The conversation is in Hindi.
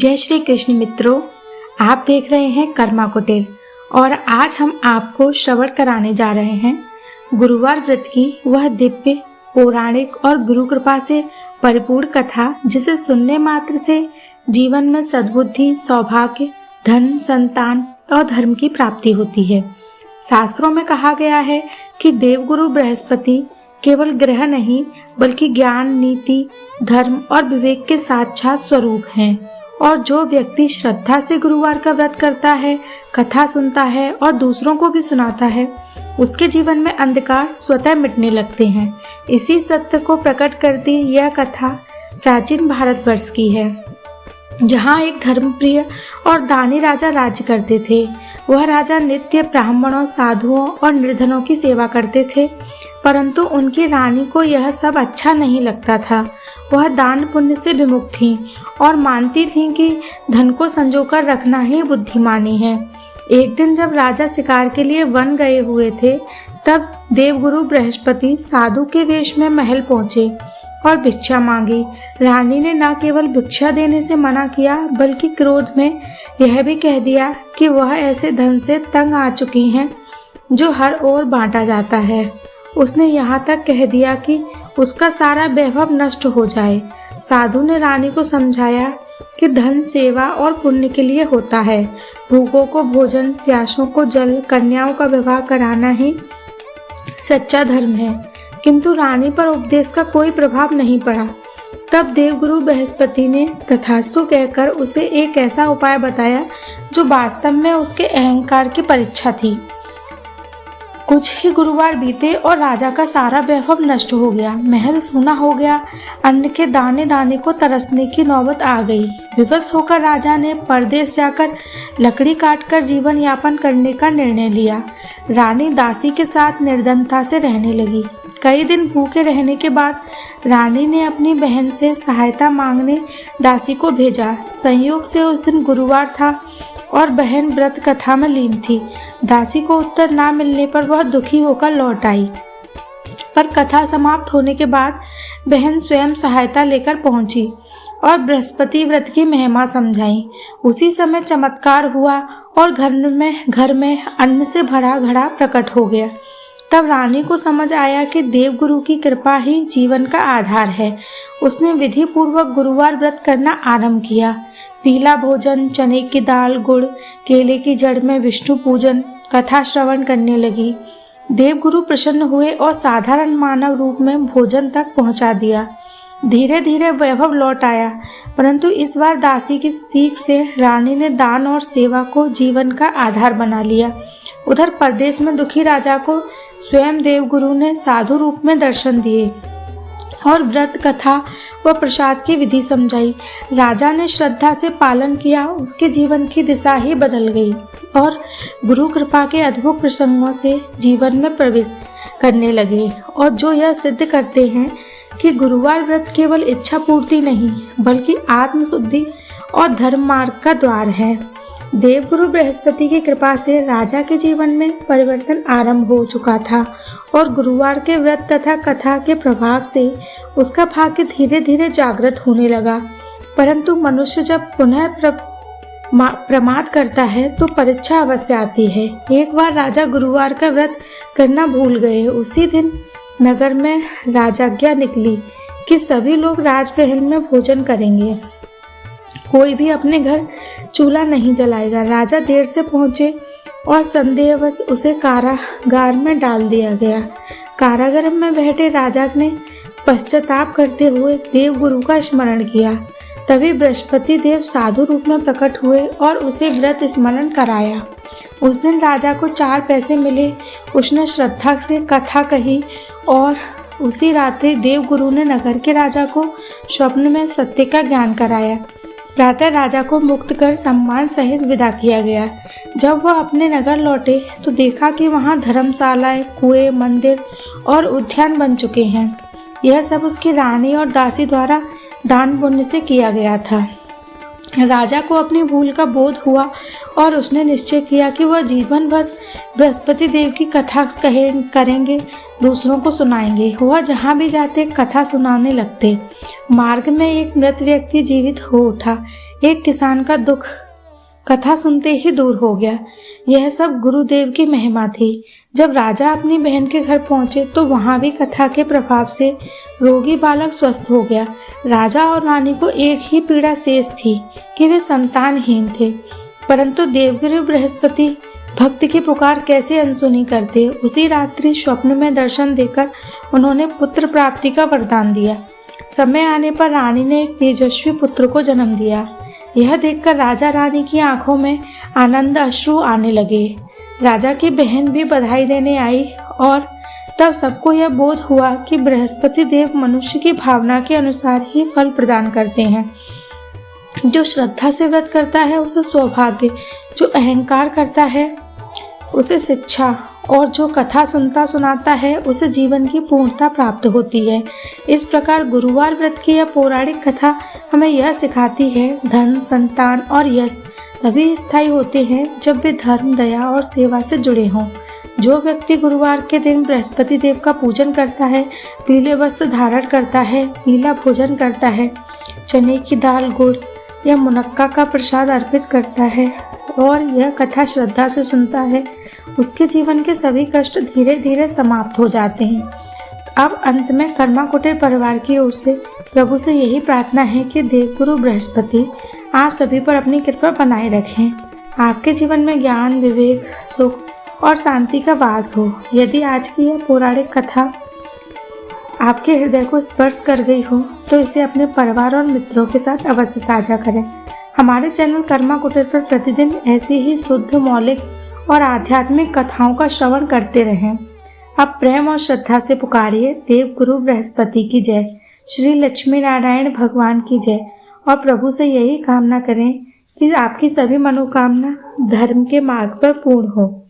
जय श्री कृष्ण मित्रों, आप देख रहे हैं कर्मा कुटीर और आज हम आपको श्रवण कराने जा रहे हैं गुरुवार व्रत की वह दिव्य पौराणिक और गुरु कृपा से परिपूर्ण कथा, जिसे सुनने मात्र से जीवन में सद्बुद्धि, सौभाग्य, धन, संतान और धर्म की प्राप्ति होती है। शास्त्रों में कहा गया है कि देवगुरु बृहस्पति केवल ग्रह नहीं बल्कि ज्ञान, नीति, धर्म और विवेक के साक्षात स्वरूप हैं और जो व्यक्ति श्रद्धा से गुरुवार का व्रत करता है, कथा सुनता है और दूसरों को भी सुनाता है, उसके जीवन में अंधकार स्वतः मिटने लगते हैं। इसी सत्य को प्रकट करती यह कथा प्राचीन भारतवर्ष की है, जहाँ एक धर्मप्रिय और दानी राजा राज्य करते थे। वह राजा नित्य ब्राह्मणों, साधुओं और निर्धनों की सेवा करते थे, परंतु उनकी रानी को यह सब अच्छा नहीं लगता था। वह दान पुण्य से विमुख थीं और मानती थीं कि धन को संजोकर रखना ही बुद्धिमानी है। एक दिन जब राजा शिकार के लिए वन गए हुए थे, तब देवगुरु बृहस्पति साधु के वेश में महल पहुंचे और भिक्षा मांगी। रानी ने न केवल भिक्षा देने से मना किया, बल्कि क्रोध में यह भी कह दिया कि वह ऐसे धन से तंग आ चुकी हैं जो हर ओर बांटा जाता है। उसने यहाँ तक कह दिया कि उसका सारा वैभव नष्ट हो जाए। साधु ने रानी को समझाया कि धन सेवा और पुण्य के लिए होता है। भूखों को भोजन, प्यासों को जल, कन्याओं का विवाह कराना ही सच्चा धर्म है। किंतु रानी पर उपदेश का कोई प्रभाव नहीं पड़ा। तब देवगुरु बृहस्पति ने तथास्तु कहकर उसे एक ऐसा उपाय बताया जो वास्तव में उसके अहंकार की परीक्षा थी। कुछ ही गुरुवार बीते और राजा का सारा वैभव नष्ट हो गया। महल सूना हो गया। अन्न के दाने दाने को तरसने की नौबत आ गई। विवश होकर राजा ने परदेश जाकर लकड़ी काटकर जीवन यापन करने का निर्णय लिया। रानी दासी के साथ निर्धनता से रहने लगी। कई दिन भूखे रहने के बाद रानी ने अपनी बहन से सहायता मांगने दासी को भेजा। संयोग से उस दिन गुरुवार था और बहन व्रत कथा में लीन थी। दासी को उत्तर ना मिलने पर वह दुखी होकर लौट आई, पर कथा समाप्त होने के बाद बहन स्वयं सहायता लेकर पहुंची और बृहस्पति व्रत की महिमा समझाई। उसी समय चमत्कार हुआ और घर में अन्न से भरा घड़ा प्रकट हो गया। तब रानी को समझ आया कि देवगुरु की कृपा ही जीवन का आधार है। उसने विधि पूर्वक गुरुवार व्रत करना आरंभ किया। पीला भोजन, चने की दाल, गुड़, केले की जड़ में विष्णु पूजन, कथा श्रवण करने लगी। देवगुरु प्रसन्न हुए और साधारण मानव रूप में भोजन तक पहुंचा दिया। धीरे धीरे वैभव लौट आया, परंतु इस बार दासी की सीख से रानी ने दान और सेवा को जीवन का आधार बना लिया। उधर परदेश में दुखी राजा को स्वयं देवगुरु ने साधु रूप में दर्शन दिए और व्रत कथा व प्रसाद की विधि समझाई। राजा ने श्रद्धा से पालन किया। उसके जीवन की दिशा ही बदल गई और गुरु कृपा के अद्भुत प्रसंगों से जीवन में प्रवेश करने लगे, और जो यह सिद्ध करते हैं कि गुरुवार व्रत केवल इच्छा पूर्ति नहीं बल्कि आत्मशुद्धि और धर्म मार्ग का द्वार है। देवगुरु बृहस्पति की कृपा से राजा के जीवन में परिवर्तन आरंभ हो चुका था और गुरुवार के व्रत तथा कथा के प्रभाव से उसका भाग्य धीरे धीरे जागृत होने लगा। परंतु मनुष्य जब पुनः प्रमाद करता है तो परीक्षा अवश्य आती है। एक बार राजा गुरुवार का व्रत करना भूल गए। उसी दिन नगर में राजाज्ञा निकली कि सभी लोग राजमहल में भोजन करेंगे, कोई भी अपने घर चूल्हा नहीं जलाएगा। राजा देर से पहुंचे और संदेहवश उसे कारागार में डाल दिया गया। कारागार में बैठे राजा ने पश्चाताप करते हुए देवगुरु का स्मरण किया। तभी बृहस्पति देव साधु रूप में प्रकट हुए और उसे व्रत स्मरण कराया। उस दिन राजा को 4 पैसे मिले। उसने श्रद्धा से कथा कही और उसी रात्रि देवगुरु ने नगर के राजा को स्वप्न में सत्य का ज्ञान कराया। प्रातः राजा को मुक्त कर सम्मान सहित विदा किया गया। जब वह अपने नगर लौटे तो देखा कि वहां धर्मशालाएं, कुएं, मंदिर और उद्यान बन चुके हैं। यह सब उसकी रानी और दासी द्वारा दान पुण्य से किया गया था। राजा को अपनी भूल का बोध हुआ और उसने निश्चय किया कि वह जीवन भर बृहस्पति देव की कथा करेंगे, दूसरों को सुनाएंगे। वह जहाँ भी जाते कथा सुनाने लगते। मार्ग में एक मृत व्यक्ति जीवित हो उठा। एक किसान का दुख कथा सुनते ही दूर हो गया। यह सब गुरुदेव की महिमा थी। जब राजा अपनी बहन के घर पहुंचे तो वहां भी कथा के प्रभाव से रोगी बालक स्वस्थ हो गया। राजा और रानी को एक ही पीड़ा शेष थी कि वे संतानहीन थे, परंतु देवगुरु बृहस्पति भक्त की पुकार कैसे अनसुनी करते। उसी रात्रि स्वप्न में दर्शन देकर उन्होंने पुत्र प्राप्ति का वरदान दिया। समय आने पर रानी ने एक तेजस्वी पुत्र को जन्म दिया। यह देखकर राजा रानी की आंखों में आनंद अश्रु आने लगे। राजा की बहन भी बधाई देने आई और तब सबको यह बोध हुआ कि बृहस्पति देव मनुष्य की भावना के अनुसार ही फल प्रदान करते हैं। जो श्रद्धा से व्रत करता है उसे सौभाग्य, जो अहंकार करता है उसे शिक्षा, और जो कथा सुनता सुनाता है उसे जीवन की पूर्णता प्राप्त होती है। इस प्रकार गुरुवार व्रत की यह पौराणिक कथा हमें यह सिखाती है, धन, संतान और यश तभी स्थायी होते हैं जब वे धर्म, दया और सेवा से जुड़े हों। जो व्यक्ति गुरुवार के दिन बृहस्पति देव का पूजन करता है, पीले वस्त्र धारण करता है, पीला भोजन करता है, चने की दाल, गुड़ या मुनक्का का प्रसाद अर्पित करता है और यह कथा श्रद्धा से सुनता है, उसके जीवन के सभी कष्ट धीरे धीरे समाप्त हो जाते हैं। अब अंत में कर्मा कुटीर परिवार की ओर से प्रभु से यही प्रार्थना है कि देवगुरु बृहस्पति आप सभी पर अपनी कृपा बनाए रखें। आपके जीवन में ज्ञान, विवेक, सुख और शांति का वास हो। यदि आज की यह पौराणिक कथा आपके हृदय को स्पर्श कर गई हो तो इसे अपने परिवार और मित्रों के साथ अवश्य साझा करें। हमारे चैनल कर्मा कुटीर पर प्रतिदिन ऐसी ही शुद्ध, मौलिक और आध्यात्मिक कथाओं का श्रवण करते रहें। अब प्रेम और श्रद्धा से पुकारिए, देव गुरु बृहस्पति की जय, श्री लक्ष्मी नारायण भगवान की जय, और प्रभु से यही कामना करें कि आपकी सभी मनोकामना धर्म के मार्ग पर पूर्ण हो।